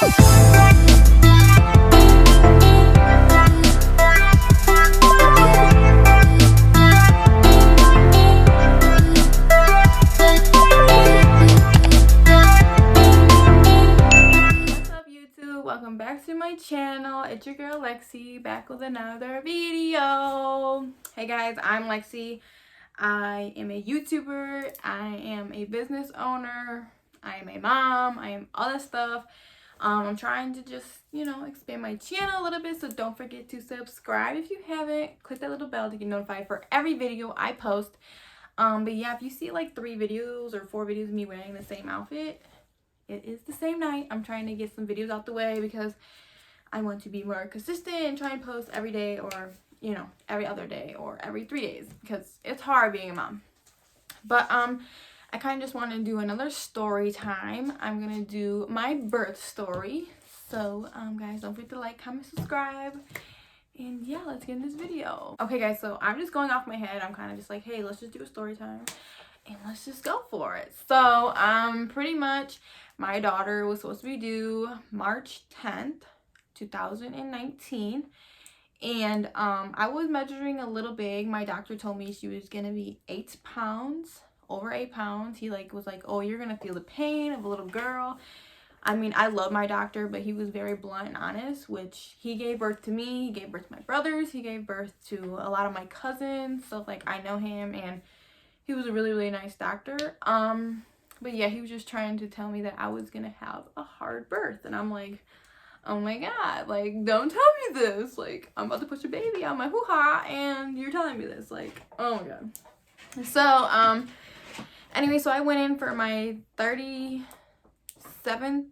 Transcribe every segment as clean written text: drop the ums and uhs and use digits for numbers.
Welcome back to my channel. It's your girl Lexi, back with another video. Hey guys, I'm Lexi. I am a YouTuber, I am a business owner, I am a mom, I am all that stuff. I'm trying to just, expand my channel a little bit, so don't forget to subscribe if you haven't. Click that little bell to get notified for every video I post. But yeah, if you see like 3 videos or 4 videos of me wearing the same outfit, it is the same night. I'm trying to get some videos out the way because I want to be more consistent and try and post every day, or every other day or every 3 days, because it's hard being a mom. But I kind of just want to do another story time. I'm gonna do my birth story. So guys, don't forget to like, comment, subscribe, and yeah, let's get in this video. Okay guys, so I'm just going off my head. I'm kind of just like, hey, let's just do a story time and let's just go for it. So pretty much my daughter was supposed to be due March 10th 2019, and I was measuring a little big. My doctor told me she was gonna be 8 pounds, over 8 pounds. He was like, oh, you're gonna feel the pain of a little girl. I mean, I love my doctor, but he was very blunt and honest, which he gave birth to me, he gave birth to my brothers, he gave birth to a lot of my cousins, so like I know him, and he was a really, really nice doctor. But yeah, he was just trying to tell me that I was gonna have a hard birth, and I'm like, oh my god, like, don't tell me this. Like, I'm about to put your baby out my hoo-ha and you're telling me this. Like, oh my god. So anyway, so I went in for my 37th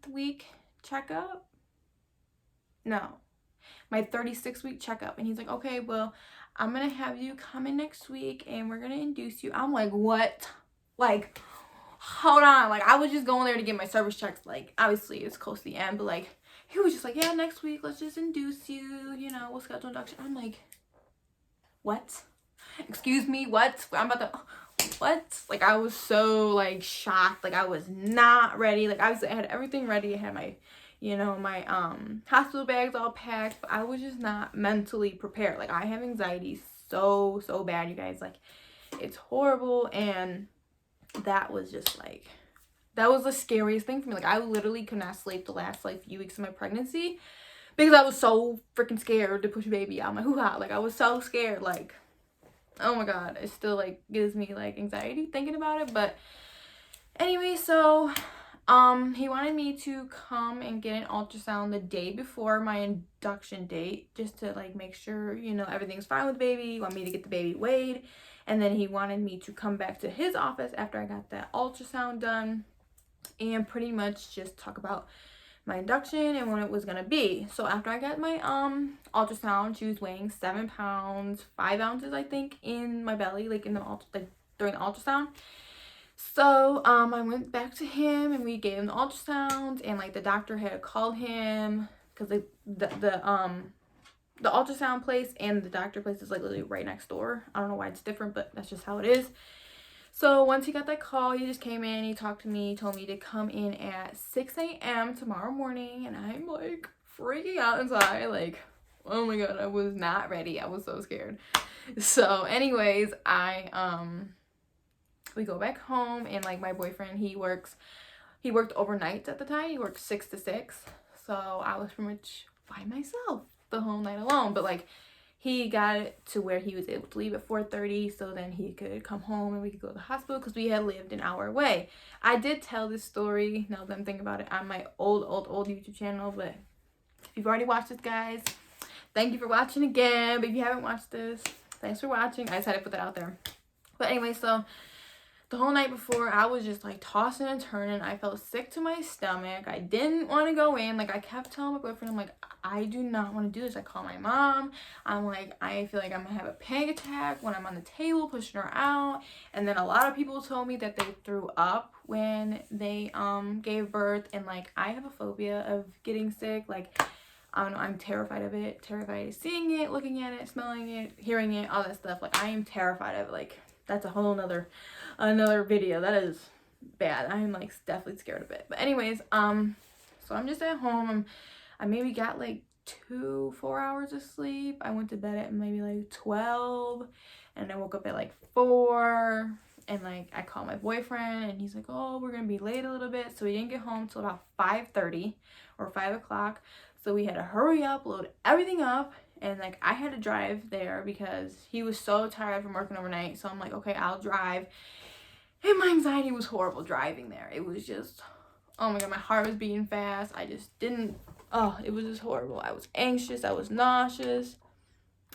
week checkup. No, my 36th week checkup. And he's like, okay, well, I'm gonna have you come in next week and we're gonna induce you. I'm like, what? Like, hold on. Like, I was just going there to get my service checks. Like, obviously it's close to the end, but like, he was just like, yeah, next week, let's just induce you, we'll schedule induction. I'm like, what? Excuse me, what? I'm about to, what? Like, I was so, like, shocked. Like, I was not ready. Like, I had everything ready. I had my, my hospital bags all packed, but I was just not mentally prepared. Like, I have anxiety so bad, you guys. Like, it's horrible, and that was just, like, that was the scariest thing for me. Like, I literally could not sleep the last, like, few weeks of my pregnancy because I was so freaking scared to push a baby out my hoo-ha. Like, I was so scared. Like, oh my god. It still, like, gives me, like, anxiety thinking about it. But anyway, so he wanted me to come and get an ultrasound the day before my induction date, just to, like, make sure, everything's fine with the baby. He wanted me to get the baby weighed. And then he wanted me to come back to his office after I got that ultrasound done and pretty much just talk about my induction and when it was gonna be. So after I got my ultrasound, she was weighing 7 pounds 5 ounces, I think, in my belly, like in the during the ultrasound. So I went back to him and we gave him the ultrasound, and like the doctor had called him because the ultrasound place and the doctor place is like literally right next door. I don't know why it's different, but that's just how it is. So once he got that call, he just came in, he talked to me, told me to come in at 6 a.m. tomorrow morning, and I'm like freaking out inside. Like, oh my god, I was not ready. I was so scared. So anyways, we go back home, and like my boyfriend, he worked overnight at the time. He worked 6 to 6. So I was pretty much by myself the whole night alone. But like, he got it to where he was able to leave at 4:30, so then he could come home and we could go to the hospital because we had lived an hour away. I did tell this story, now that I'm thinking about it, on my old YouTube channel, but if you've already watched this, guys, thank you for watching again. But if you haven't watched this, thanks for watching. I just had to put that out there. But anyway, so the whole night before, I was just like tossing and turning. I felt sick to my stomach. I didn't want to go in. Like, I kept telling my boyfriend, I'm like, I do not want to do this. I call my mom. I'm like, I feel like I'm gonna have a panic attack when I'm on the table pushing her out. And then a lot of people told me that they threw up when they gave birth, and like, I have a phobia of getting sick. Like, I don't know, I'm terrified of it. Terrified of seeing it, looking at it, smelling it, hearing it, all that stuff. Like, I am terrified of it. Like, that's a whole another video. That is bad. I'm like definitely scared of it. But anyways, So I'm just at home. I maybe got like 4 hours of sleep. I went to bed at maybe like 12, and I woke up at like 4. And like I called my boyfriend, and he's like, oh, we're gonna be late a little bit. So we didn't get home till about 5:30 or 5 o'clock. So we had to hurry up, load everything up, and like I had to drive there because he was so tired from working overnight. So I'm like, okay, I'll drive. And my anxiety was horrible driving there. It was just, oh my god, my heart was beating fast. I just didn't, oh, it was just horrible. I was anxious, I was nauseous.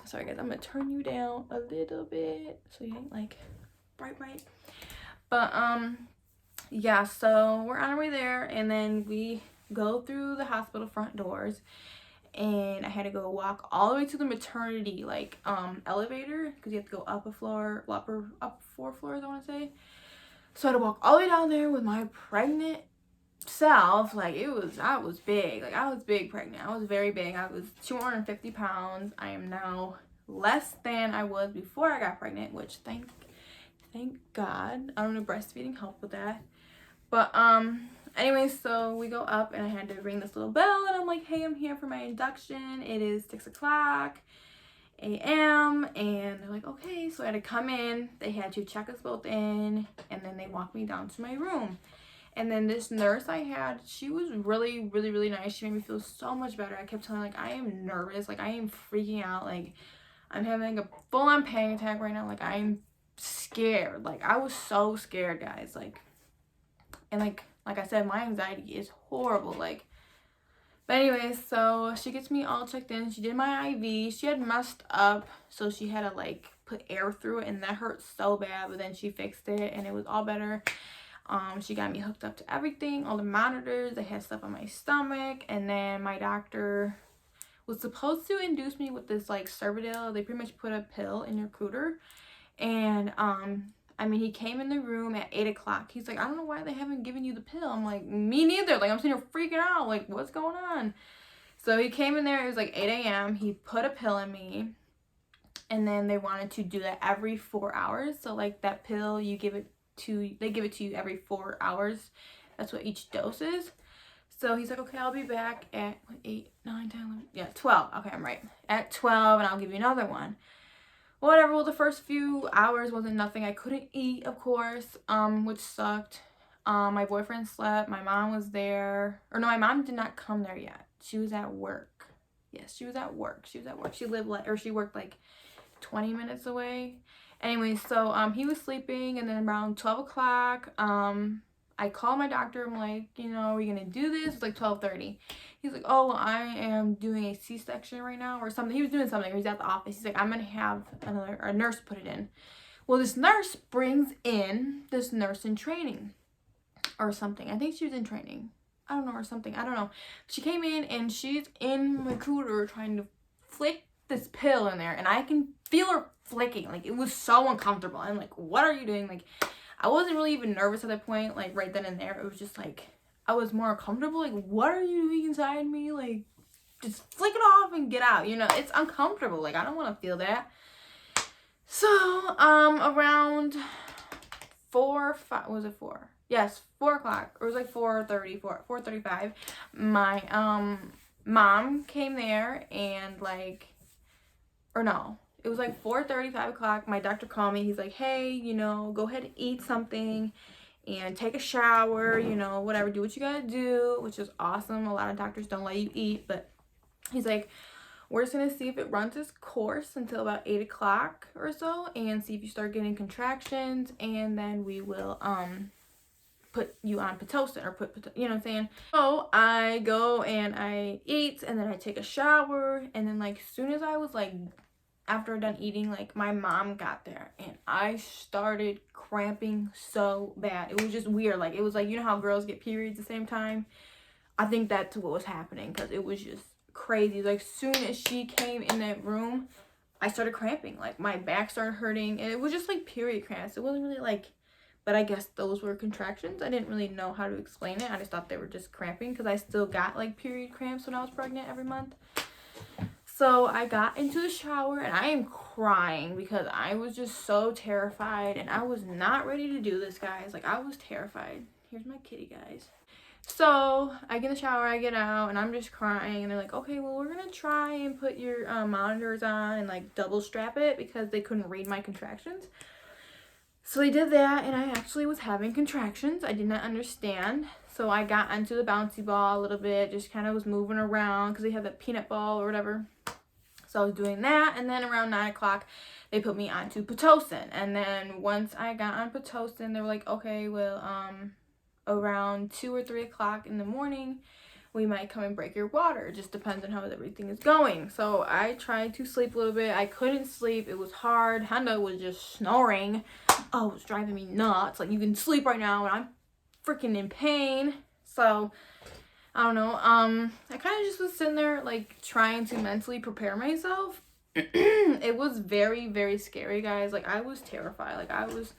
Sorry guys, I'm gonna turn you down a little bit so you ain't like bright. But yeah, so we're on our way there, and then we go through the hospital front doors, and I had to go walk all the way to the maternity like elevator, because you have to go up 4 floors, I want to say. So I had to walk all the way down there with my pregnant self. Like I was big. Like I was big pregnant. I was very big. I was 250 pounds. I am now less than I was before I got pregnant, which thank God. I don't know, breastfeeding helped with that. But anyway, so we go up, and I had to ring this little bell, and I'm like, hey, I'm here for my induction. It is 6 o'clock a.m. and they're like, okay. So I had to come in. They had to check us both in, and then they walked me down to my room. And then this nurse I had, she was really, really, really nice. She made me feel so much better. I kept telling her, like, I am nervous. Like, I am freaking out. Like, I'm having a full-on panic attack right now. Like, I'm scared. Like, I was so scared, guys. Like, and like I said, my anxiety is horrible. Like, but anyways, so she gets me all checked in. She did my IV. She had messed up, so she had to like put air through it, and that hurt so bad. But then she fixed it, and it was all better. She got me hooked up to everything, all the monitors. They had stuff on my stomach, and then my doctor was supposed to induce me with this like Cervidil. They pretty much put a pill in your cooter, and I mean, he came in the room at 8 o'clock. He's like, I don't know why they haven't given you the pill. I'm like, me neither. Like, I'm sitting here freaking out. Like, what's going on? So he came in there. It was like 8 a.m. He put a pill in me. And then they wanted to do that every 4 hours. So, like, that pill, they give it to you every 4 hours. That's what each dose is. So he's like, okay, I'll be back at 8, 9, 10, 11. Yeah, 12. Okay, I'm right. At 12, and I'll give you another one. Whatever. Well, the first few hours wasn't nothing. I couldn't eat, of course, which sucked. My boyfriend slept. My mom was there. Or no, my mom did not come there yet. She was at work. Yes, she was at work. She worked like 20 minutes away. Anyway, so he was sleeping, and then around 12 o'clock, I called my doctor. I'm like, are we gonna do this? It's like 12:30. He's like, oh, well, I am doing a C-section right now or something. He was doing something. He was at the office. He's like, I'm gonna have a nurse put it in. Well, this nurse brings in this nurse in training or something. I think she was in training. I don't know, or something. I don't know. She came in, and she's in my cooter trying to flick this pill in there, and I can feel her flicking. Like, it was so uncomfortable. I'm like, what are you doing? Like, I wasn't really even nervous at that point, like right then and there. It was just like I was more comfortable. Like, what are you doing inside me? Like, just flick it off and get out. It's uncomfortable. Like, I don't want to feel that. So around 4 was it 4? Yes, 4 o'clock. Or it was like 4:30, 4:35. My mom came there, and it was like 4:30, 5 o'clock. My doctor called me. He's like, hey, go ahead and eat something and take a shower, whatever, do what you gotta do, which is awesome. A lot of doctors don't let you eat, but he's like, we're just gonna see if it runs its course until about 8 o'clock or so, and see if you start getting contractions, and then we will put you on Pitocin, or you know what I'm saying? So I go and I eat, and then I take a shower, and then like as soon as I was like, after done eating, like my mom got there, and I started cramping so bad. It was just weird. Like, it was like, how girls get periods at the same time? I think that's what was happening, because it was just crazy. Like, as soon as she came in that room, I started cramping. Like, my back started hurting, and it was just like period cramps. It wasn't really like, but I guess those were contractions. I didn't really know how to explain it. I just thought they were just cramping, because I still got like period cramps when I was pregnant every month. So I got into the shower, and I am crying because I was just so terrified, and I was not ready to do this, guys. Like, I was terrified. Here's my kitty, guys. So I get in the shower, I get out, and I'm just crying. And they're like, okay, well, we're gonna try and put your monitors on and like double strap it because they couldn't read my contractions. So they did that, and I actually was having contractions. I did not understand. So I got onto the bouncy ball a little bit, just kind of was moving around because they had that peanut ball or whatever. So I was doing that, and then around 9 o'clock, they put me onto Pitocin. And then once I got on Pitocin, they were like, okay, well, around 2 or 3 o'clock in the morning, we might come and break your water. It just depends on how everything is going. So I tried to sleep a little bit. I couldn't sleep. It was hard. Hendo was just snoring. Oh, it was driving me nuts. Like, you can sleep right now, and I'm freaking in pain. So I don't know. I kind of just was sitting there, like, trying to mentally prepare myself. It was very, very scary, guys. Like, I was terrified. Like, I was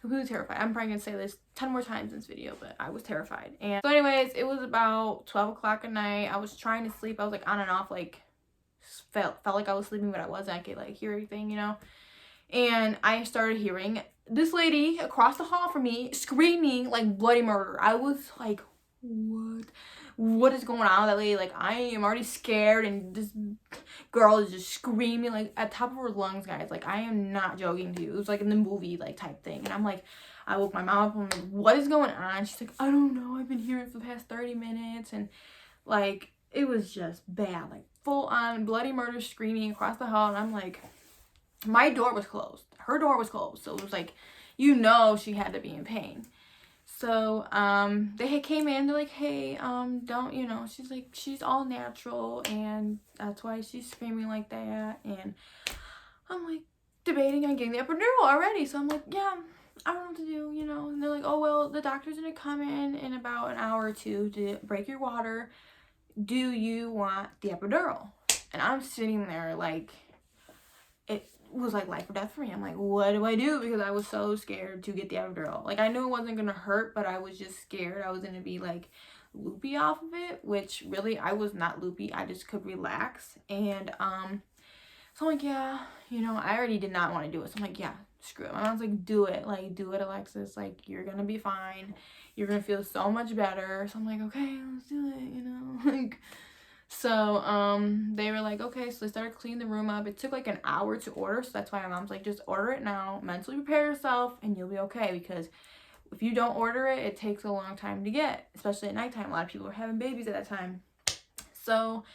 completely terrified. I'm probably gonna say this 10 more times in this video, but I was terrified. And so anyways, it was about 12 o'clock at night. I was trying to sleep. I was, like, on and off, like, felt like I was sleeping, but I wasn't. I could, like, hear everything, you know? And I started hearing this lady across the hall from me screaming, like, bloody murder. I was like, what is going on with that lady? Like, I am already scared, and this girl is just screaming, like, at the top of her lungs, guys. Like, I am not joking to you. It was like in the movie, like, type thing. And I'm like, I woke my mom up, and I'm like, what is going on? She's like, I don't know, I've been hearing it for the past 30 minutes. And like, it was just bad, like, full on bloody murder screaming across the hall. And I'm like, my door was closed, her door was closed, so it was like, you know, she had to be in pain. So they came in, they're like, hey, don't, you know, she's like, she's all natural, and that's why she's screaming like that. And I'm like debating on getting the epidural already. So I'm like, yeah, I don't know what to do, you know. And they're like, oh, well, the doctor's gonna come in about an hour or two to break your water. Do you want the epidural? And I'm sitting there like, it was like life or death for me. I'm like, what do I do? Because I was so scared to get the epidural. Like, I knew it wasn't gonna hurt, but I was just scared I was gonna be like loopy off of it, which really I was not loopy. I just could relax. And so I'm like, yeah, you know, I already did not want to do it. So I'm like, yeah, screw it. My mom's like, do it, Alexis. Like, you're gonna be fine. You're gonna feel so much better. So I'm like, okay, let's do it, you know. Like, so they were like, okay. So they started cleaning the room up. It took like an hour to order, so that's why my mom's like, just order it now, mentally prepare yourself, and you'll be okay. Because if you don't order it, it takes a long time to get, especially at nighttime. A lot of people are having babies at that time. So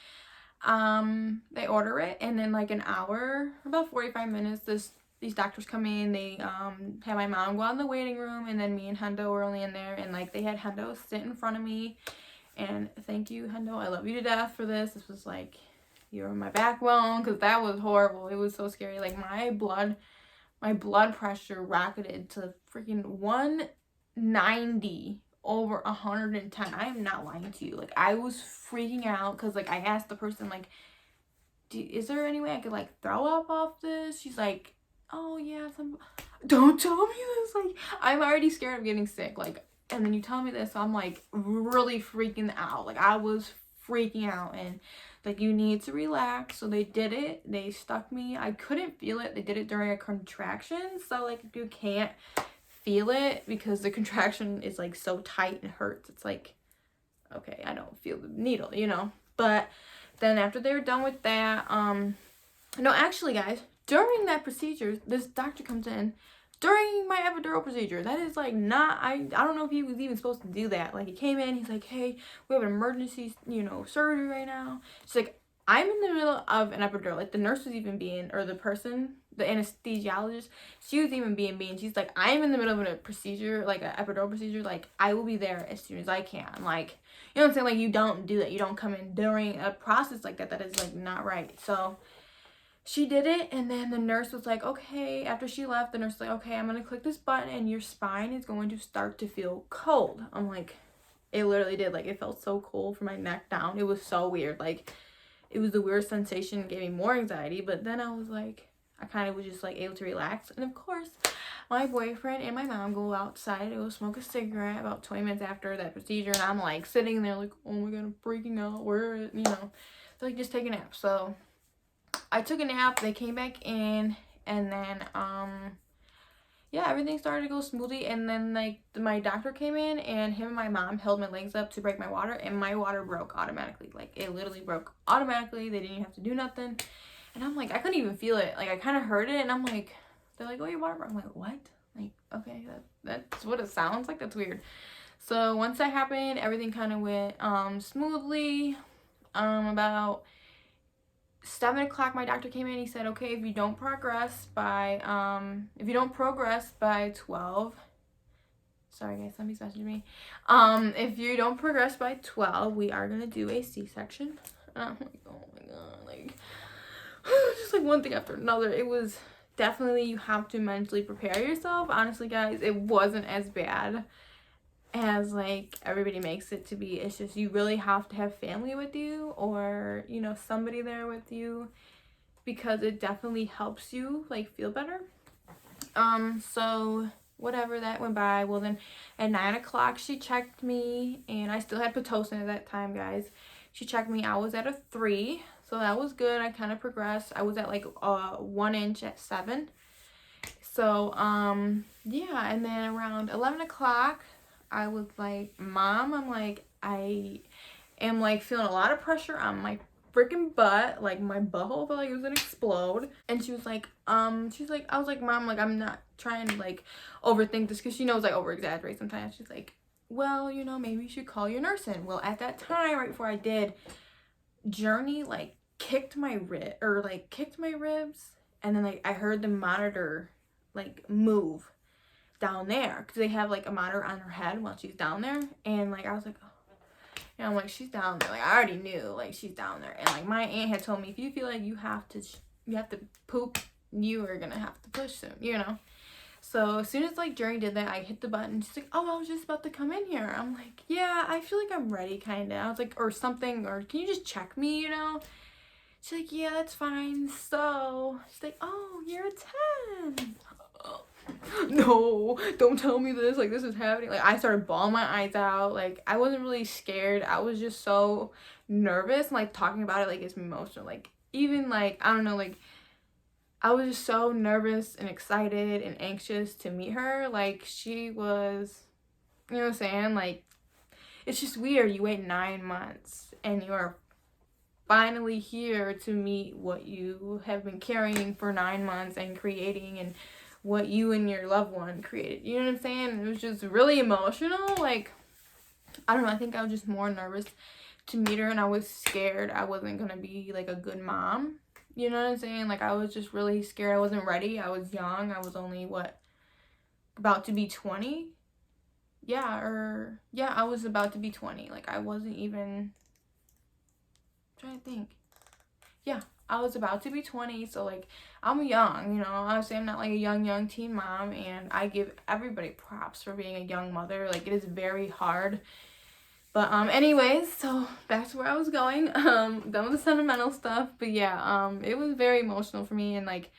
they order it, and then like an hour, about 45 minutes, these doctors come in. They had my mom go out in the waiting room, and then me and Hendo were only in there. And like, they had Hendo sit in front of me. And thank you, Hendo. I love you to death for this. This was like, you're my backbone, because that was horrible. It was so scary. Like, my blood pressure rocketed to freaking 190 over 110. I am not lying to you. Like, I was freaking out because, like, I asked the person, like, is there any way I could, like, throw up off this? She's like, oh, yeah, don't tell me this. Like, I'm already scared of getting sick. Like, and then you tell me this, so I'm like really freaking out. Like, I was freaking out, and like, you need to relax. So they did it. They stuck me. I couldn't feel it. They did it during a contraction, so like, you can't feel it because the contraction is like so tight and hurts. It's like, okay, I don't feel the needle, you know. But then after they were done with that, no, actually, guys, during that procedure, this doctor comes in during my epidural procedure. That is like not, I don't know if he was even supposed to do that. Like, he came in, he's like, hey, we have an emergency, you know, surgery right now. She's like, I'm in the middle of an epidural. Like, the nurse was even being, or the person, the anesthesiologist, she was even being mean. She's like, I'm in the middle of a procedure, like an epidural procedure. Like, I will be there as soon as I can. Like, you know what I'm saying? Like, you don't do that. You don't come in during a process like that. That is like not right. So she did it, and then the nurse was like, okay, after she left, the nurse was like, okay, I'm going to click this button, and your spine is going to start to feel cold. I'm like, it literally did. Like, it felt so cold from my neck down. It was so weird. Like, it was the weirdest sensation. It gave me more anxiety, but then I was like, I kind of was just like able to relax. And of course, my boyfriend and my mom go outside to go smoke a cigarette about 20 minutes after that procedure, and I'm like sitting there like, oh my god, I'm freaking out. Where, you know, so like, just take a nap. So I took a nap. They came back in, and then yeah, everything started to go smoothly. And then like my doctor came in, and him and my mom held my legs up to break my water, and my water broke automatically. Like it literally broke automatically. They didn't even have to do nothing. And I'm like, I couldn't even feel it. Like I kind of heard it, and I'm like, they're like, oh, your water broke. I'm like, what? Like, okay, that's what it sounds like. That's weird. So once that happened, everything kind of went smoothly. About 7 o'clock, my doctor came in. He said, okay, if you don't progress by 12, sorry guys, somebody's messaging me. If you don't progress by 12, we are gonna do a C-section. And I'm like, oh my god, like just like one thing after another. It was definitely, you have to mentally prepare yourself. Honestly guys, it wasn't as bad as like everybody makes it to be. It's just you really have to have family with you, or you know, somebody there with you, because it definitely helps you like feel better. So whatever, that went by. Well, then at 9 o'clock she checked me, and I still had Pitocin at that time, guys. She checked me. I was at a 3, so that was good. I kind of progressed. I was at like 1 inch at 7. So yeah, and then around 11 o'clock I was like, Mom, I'm like, I am like feeling a lot of pressure on my freaking butt. Like my butthole felt like it was gonna explode. And she was like, I was like, Mom, like I'm not trying to like overthink this, because she knows I over exaggerate sometimes. She's like, well, you know, maybe you should call your nurse in. Well, at that time, right before I did, Journey like kicked my ribs, and then like I heard the monitor like move down there, because they have like a monitor on her head while she's down there. And like I was like, oh. And I'm like, she's down there. Like I already knew like she's down there. And like my aunt had told me, if you feel like you have to poop, you are gonna have to push soon, you know. So as soon as like Journey did that, I hit the button. She's like, oh, I was just about to come in here. I'm like, yeah, I feel like I'm ready, kind of. I was like, or something, or can you just check me, you know? She's like, yeah, that's fine. So she's like, oh, you're a 10. No, don't tell me this. Like, this is happening. Like, I started bawling my eyes out. Like, I wasn't really scared. I was just so nervous. And, like, talking about it, like, it's emotional. Like, even, like, I don't know, like, I was just so nervous and excited and anxious to meet her. Like, she was, you know what I'm saying? Like, it's just weird. You wait 9 months and you are finally here to meet what you have been carrying for 9 months and creating, and what you and your loved one created. You know what I'm saying? It was just really emotional. Like, I don't know. I think I was just more nervous to meet her, and I was scared I wasn't going to be like a good mom. You know what I'm saying? Like, I was just really scared. I wasn't ready. I was young. I was only, about to be 20? Yeah, I was about to be 20. Like, I wasn't even, I'm trying to think. Yeah, I was about to be 20, so like I'm young, you know. Obviously I'm not like a young teen mom, and I give everybody props for being a young mother. Like, it is very hard. But anyways, so back to where I was going. Done with the sentimental stuff. But yeah, it was very emotional for me, and like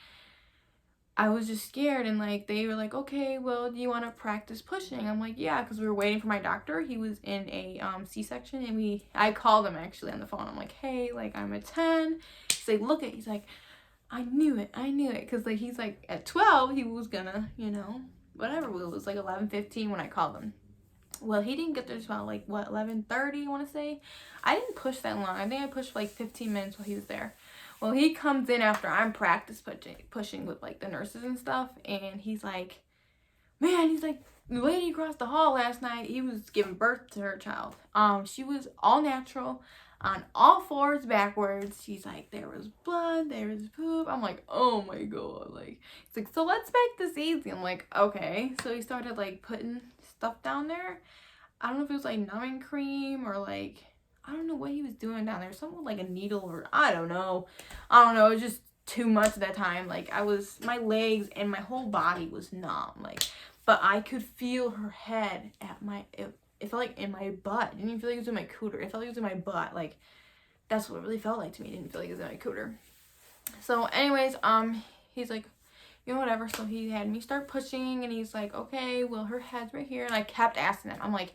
I was just scared. And like they were like, okay, well, do you want to practice pushing? I'm like, yeah, because we were waiting for my doctor. He was in a C-section, and I called him actually on the phone. I'm like, hey, like I'm a 10. He's like, he's like, I knew it, because like he's like at 12 he was gonna, you know, whatever. It was like 11:15 when I called him. Well, he didn't get there until like 11:30, I want to say. I didn't push that long. I think I pushed like 15 minutes while he was there. Well, he comes in after I'm practice pushing with like the nurses and stuff, and he's like, man, he's like, the lady across the hall last night, he was giving birth to her child. She was all natural, on all fours backwards. She's like, there was blood, there was poop. I'm like, oh my god. Like, he's like, so let's make this easy. I'm like, okay. So he started like putting stuff down there. I don't know if it was like numbing cream, or like, I don't know what he was doing down there. Something like a needle, or I don't know. It was just too much at that time. Like, my legs and my whole body was numb. Like, but I could feel her head at it felt like in my butt. It didn't even feel like it was in my cooter. It felt like it was in my butt. Like, that's what it really felt like to me. It didn't feel like it was in my cooter. So anyways, he's like, you know, whatever. So he had me start pushing, and he's like, okay, well, her head's right here. And I kept asking him. I'm like,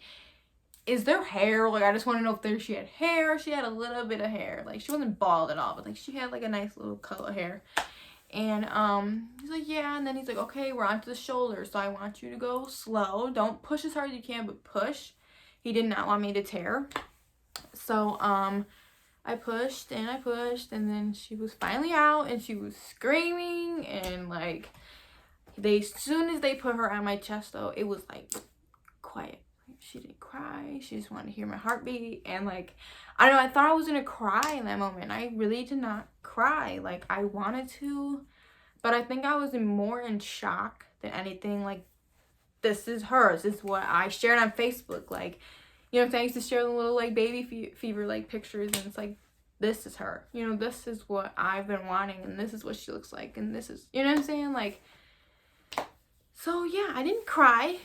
is there hair? Like, I just want to know if she had hair. She had a little bit of hair. Like, she wasn't bald at all, but like she had like a nice little coat of hair. And he's like, yeah. And then he's like, okay, we're on to the shoulder, so I want you to go slow. Don't push as hard as you can, but push. He did not want me to tear. So I pushed, and then she was finally out, and she was screaming, and like as soon as they put her on my chest, though, it was like quiet. She didn't cry. She just wanted to hear my heartbeat. And like, I don't know, I thought I was gonna cry in that moment. I really did not cry. Like, I wanted to, but I think I was more in shock than anything. Like, this is hers. This is what I shared on Facebook. Like, you know what I'm saying? I used to share the little like baby fever like pictures, and it's like, this is her. You know, this is what I've been wanting, and this is what she looks like, and this is, you know what I'm saying? Like, so yeah, I didn't cry.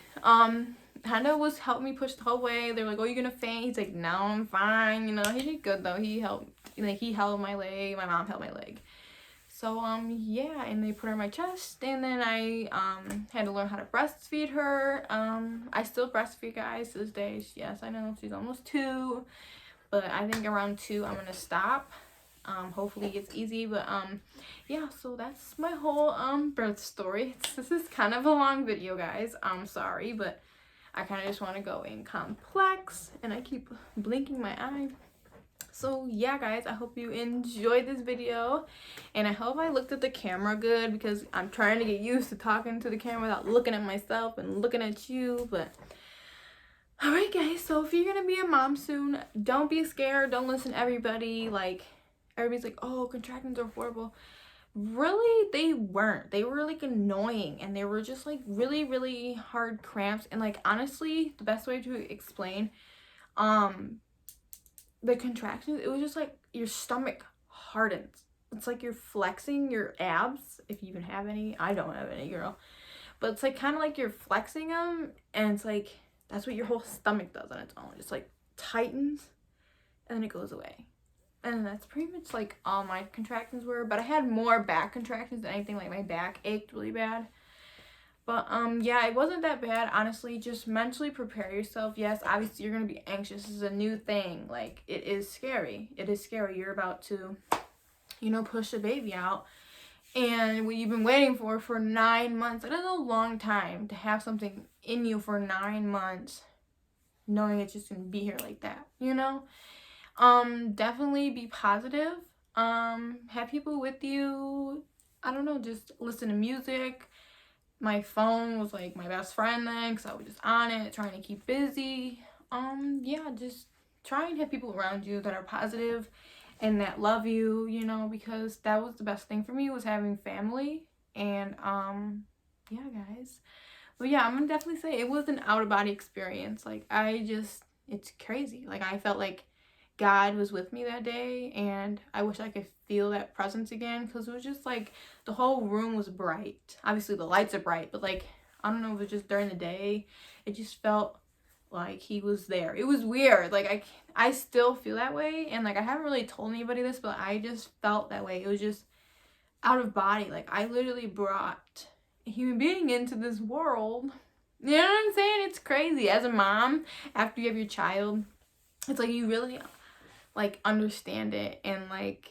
Hannah was helping me push the whole way. They're like, oh, you're gonna faint? He's like, no, I'm fine. You know, he did good though. He helped, like, he held my leg. My mom held my leg. So, yeah, and they put her on my chest, and then I, had to learn how to breastfeed her. I still breastfeed, guys, to this day. Yes, I know, she's almost 2, but I think around 2, I'm gonna stop. Hopefully it's easy, but, yeah, so that's my whole, birth story. This is kind of a long video, guys. I'm sorry, but I kind of just want to go in complex, and I keep blinking my eye. So yeah, guys, I hope you enjoyed this video, and I hope I looked at the camera good, because I'm trying to get used to talking to the camera without looking at myself and looking at you. But alright, guys, so if you're gonna be a mom soon, don't be scared. Don't listen to everybody. Like, everybody's like, oh, contractions are horrible. Really, they weren't. They were like annoying, and they were just like really, really hard cramps. And like, honestly, the best way to explain the contractions, it was just like your stomach hardens. It's like you're flexing your abs, if you even have any. I don't have any, girl, but it's like kind of like you're flexing them, and it's like that's what your whole stomach does on its own. It's like tightens, and then it goes away. And that's pretty much like all my contractions were. But I had more back contractions than anything. Like, my back ached really bad. But yeah, it wasn't that bad, honestly. Just mentally prepare yourself. Yes, obviously you're gonna be anxious. This is a new thing. Like, it is scary. It is scary. You're about to, you know, push a baby out, and what you've been waiting for 9 months. That is a long time to have something in you for 9 months, knowing it's just gonna be here like that, you know. Definitely be positive. Have people with you. I don't know, just listen to music. My phone was like my best friend then, because I was just on it, trying to keep busy. Yeah, just try and have people around you that are positive and that love you, you know, because that was the best thing for me, was having family. And yeah, guys. But yeah, I'm gonna definitely say it was an out-of-body experience. Like, it's crazy. Like, I felt like God was with me that day, and I wish I could feel that presence again, because it was just like the whole room was bright. Obviously the lights are bright, but like, I don't know, it was just during the day, it just felt like he was there. It was weird. Like, I still feel that way, and like, I haven't really told anybody this, but I just felt that way. It was just out of body. Like, I literally brought a human being into this world. You know what I'm saying? It's crazy. As a mom, after you have your child, it's like you really like understand it. And like,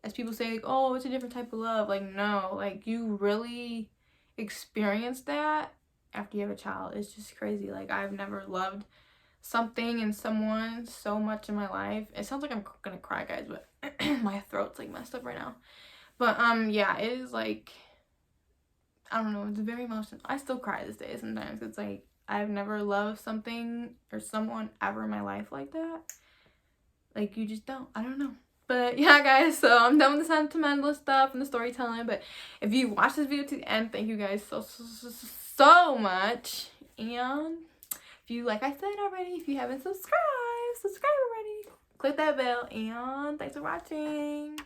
as people say, like, oh, it's a different type of love. Like, no, like, you really experience that after you have a child. It's just crazy. Like, I've never loved something and someone so much in my life. It sounds like I'm gonna cry, guys, but my throat's like messed up right now. But yeah, it is like, I don't know, it's very emotional. I still cry this day sometimes. It's like, I've never loved something or someone ever in my life like that. Like, you just don't. I don't know. But yeah, guys, so I'm done with the sentimental stuff and the storytelling. But if you watch this video to the end, thank you guys so much. And if you, like I said already, if you haven't subscribed already. Click that bell, and thanks for watching.